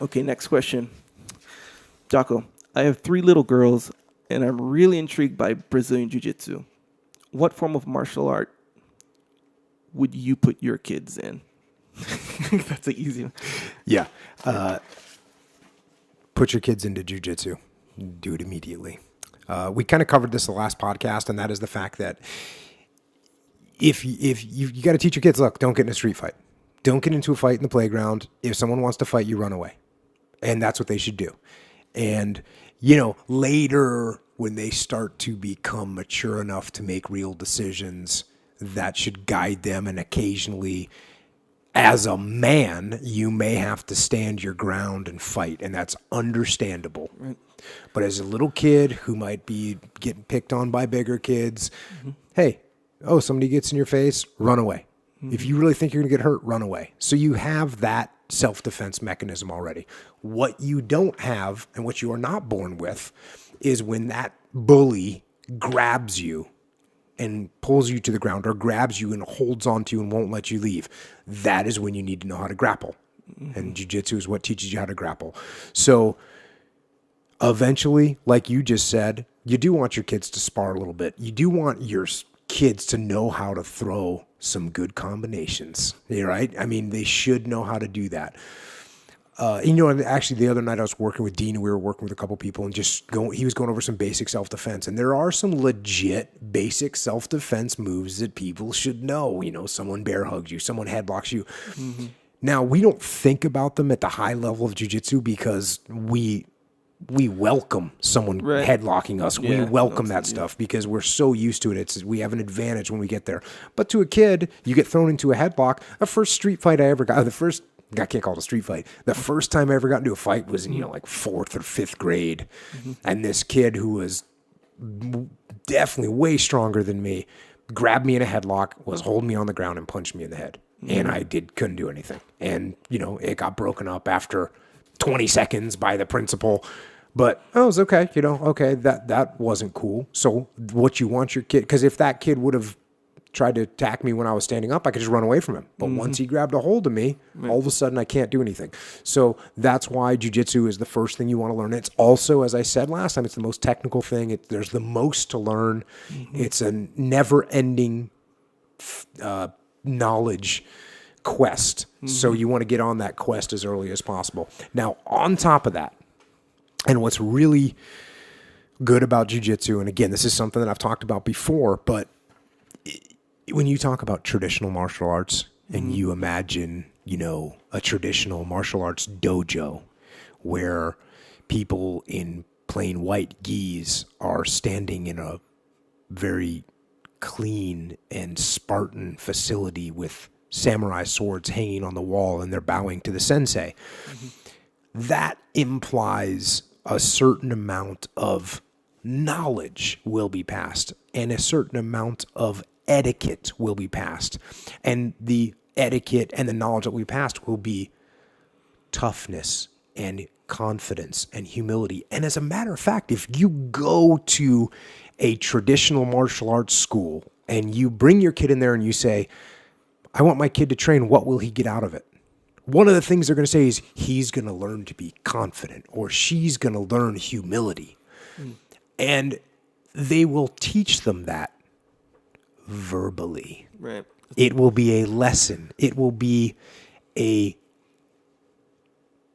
Okay, next question. Jocko, I have 3 little girls, and I'm really intrigued by Brazilian Jiu Jitsu. What form of martial art would you put your kids in? That's an easy one. Yeah. Put your kids into jujitsu. Do it immediately. We kind of covered this the last podcast, and that is the fact that if you got to teach your kids, look, don't get in a street fight. Don't get into a fight in the playground. If someone wants to fight you, run away. And that's what they should do. And, later when they start to become mature enough to make real decisions, that should guide them. And occasionally, as a man, you may have to stand your ground and fight. And that's understandable. Right. But as a little kid who might be getting picked on by bigger kids, hey, somebody gets in your face, run away. If you really think you're going to get hurt, run away. So you have that self-defense mechanism already. What you don't have and what you are not born with is when that bully grabs you and pulls you to the ground or grabs you and holds onto you and won't let you leave. That is when you need to know how to grapple. And jiu-jitsu is what teaches you how to grapple. So eventually, like you just said, you do want your kids to spar a little bit. You do want your kids to know how to throw some good combinations, right? I mean, they should know how to do that. Actually, the other night I was working with Dean, and we were working with a couple people, and he was going over some basic self-defense, and there are some legit basic self-defense moves that people should know. Someone bear hugs you, someone headlocks you. Mm-hmm. Now, we don't think about them at the high level of jiu-jitsu because we welcome someone headlocking us. Yeah, we welcome that stuff because we're so used to it. We have an advantage when we get there. But to a kid, you get thrown into a headlock. The first street fight I ever got, I can't call it a street fight. The first time I ever got into a fight was in, like 4th or 5th grade. Mm-hmm. And this kid who was definitely way stronger than me grabbed me in a headlock, was holding me on the ground and punched me in the head. Mm-hmm. And I couldn't do anything. And, it got broken up after 20 seconds by the principal. But it was okay, that wasn't cool. So what you want your kid, because if that kid would have tried to attack me when I was standing up, I could just run away from him. But once he grabbed a hold of me, all of a sudden I can't do anything. So that's why jiu-jitsu is the first thing you want to learn. It's also, as I said last time, it's the most technical thing. There's the most to learn. Mm-hmm. It's a never-ending knowledge quest. Mm-hmm. So you want to get on that quest as early as possible. Now, on top of that, and what's really good about jiu-jitsu, and again, this is something that I've talked about before, but when you talk about traditional martial arts and you imagine, a traditional martial arts dojo where people in plain white gis are standing in a very clean and Spartan facility with samurai swords hanging on the wall and they're bowing to the sensei. Mm-hmm. That implies a certain amount of knowledge will be passed and a certain amount of etiquette will be passed. And the etiquette and the knowledge that we passed will be toughness and confidence and humility. And as a matter of fact, if you go to a traditional martial arts school and you bring your kid in there and you say, I want my kid to train, what will he get out of it? One of the things they're going to say is he's going to learn to be confident or she's going to learn humility. And they will teach them that verbally. Right. It will be a lesson. It will be a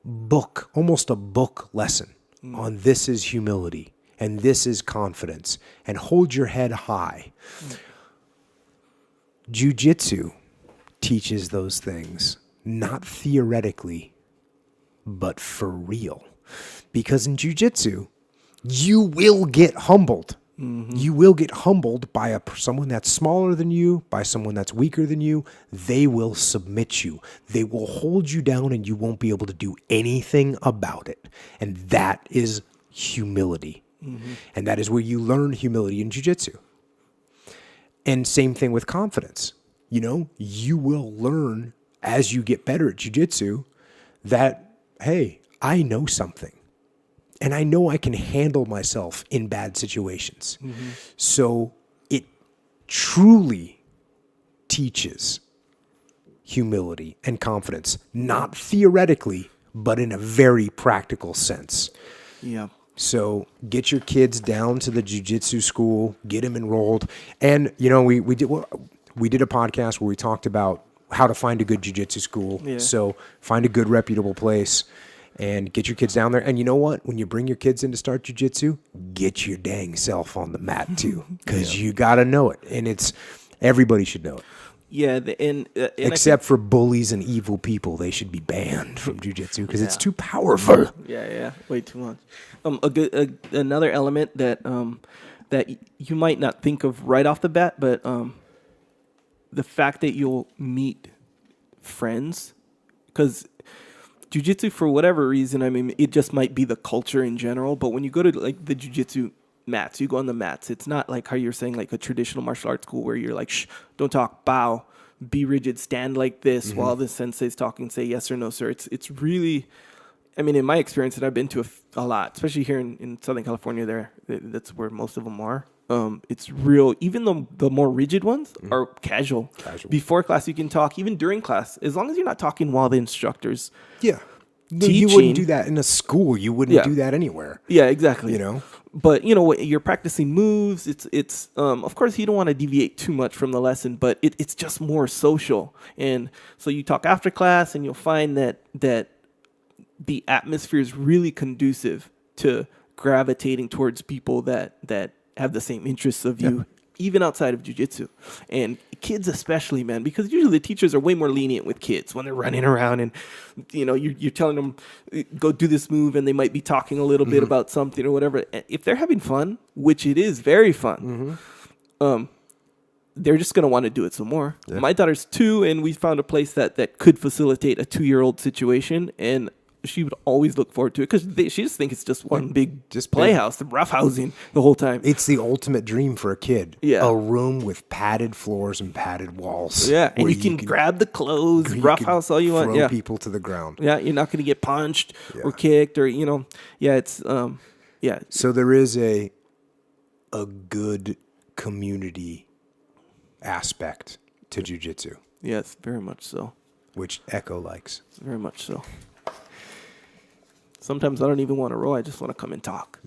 book, almost a book lesson on this is humility and this is confidence and hold your head high. Jiu-jitsu teaches those things, not theoretically, but for real. Because in jiu-jitsu, you will get humbled. Mm-hmm. You will get humbled by someone that's smaller than you, by someone that's weaker than you. They will submit you. They will hold you down and you won't be able to do anything about it. And that is humility. Mm-hmm. And that is where you learn humility in jiu-jitsu. And same thing with confidence. You will learn as you get better at jiu-jitsu that, hey, I know something. And I know I can handle myself in bad situations. Mm-hmm. So it truly teaches humility and confidence, not theoretically, but in a very practical sense. Yeah. So get your kids down to the jiu-jitsu school, get them enrolled. And, you know, we did a podcast where we talked about how to find a good jiu-jitsu school. Yeah. So find a good reputable place and get your kids down there. And you know what? When you bring your kids in to start jiu-jitsu, get your dang self on the mat too, because you got to know it. And everybody should know it. Yeah, and Except for bullies and evil people, they should be banned from jiu-jitsu because it's too powerful. Yeah, way too much. Another element that you might not think of right off the bat, but the fact that you'll meet friends, because jiu-jitsu, for whatever reason, I mean, it just might be the culture in general. But when you go to like the jiu-jitsu mats, you go on the mats. It's not like how you're saying like a traditional martial arts school where you're like, shh, don't talk, bow, be rigid, stand like this while the sensei's talking, say yes or no, sir. It's really, I mean, in my experience, and I've been to a lot, especially here in Southern California, that's where most of them are. It's real. Even the more rigid ones are casual. Before class, you can talk. Even during class, as long as you're not talking while the instructor's You wouldn't do that in a school. You wouldn't do that anywhere. Yeah, exactly. You know? But, you know, you're practicing moves. It's of course, you don't want to deviate too much from the lesson, but it's just more social. And so you talk after class, and you'll find that the atmosphere is really conducive to gravitating towards people that have the same interests of you, even outside of jiu-jitsu. And kids especially, man, because usually the teachers are way more lenient with kids when they're running around and, you know, you're telling them, go do this move, and they might be talking a little bit about something or whatever. If they're having fun, which it is very fun, they're just going to want to do it some more. Yeah. My daughter's 2, and we found a place that could facilitate a 2-year-old situation, and she would always look forward to it because she just thinks it's just one big playhouse, the roughhousing the whole time. It's the ultimate dream for a kid. Yeah. A room with padded floors and padded walls. Yeah, and you can grab the clothes, roughhouse all you want. Throw people to the ground. Yeah, you're not going to get punched or kicked or, you know. Yeah, it's, So there is a good community aspect to jiu-jitsu. Yes, very much so. Which Echo likes. Very much so. Sometimes I don't even want to roll. I just want to come and talk.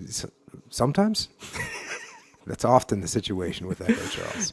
Sometimes? That's often the situation with Echo Charles.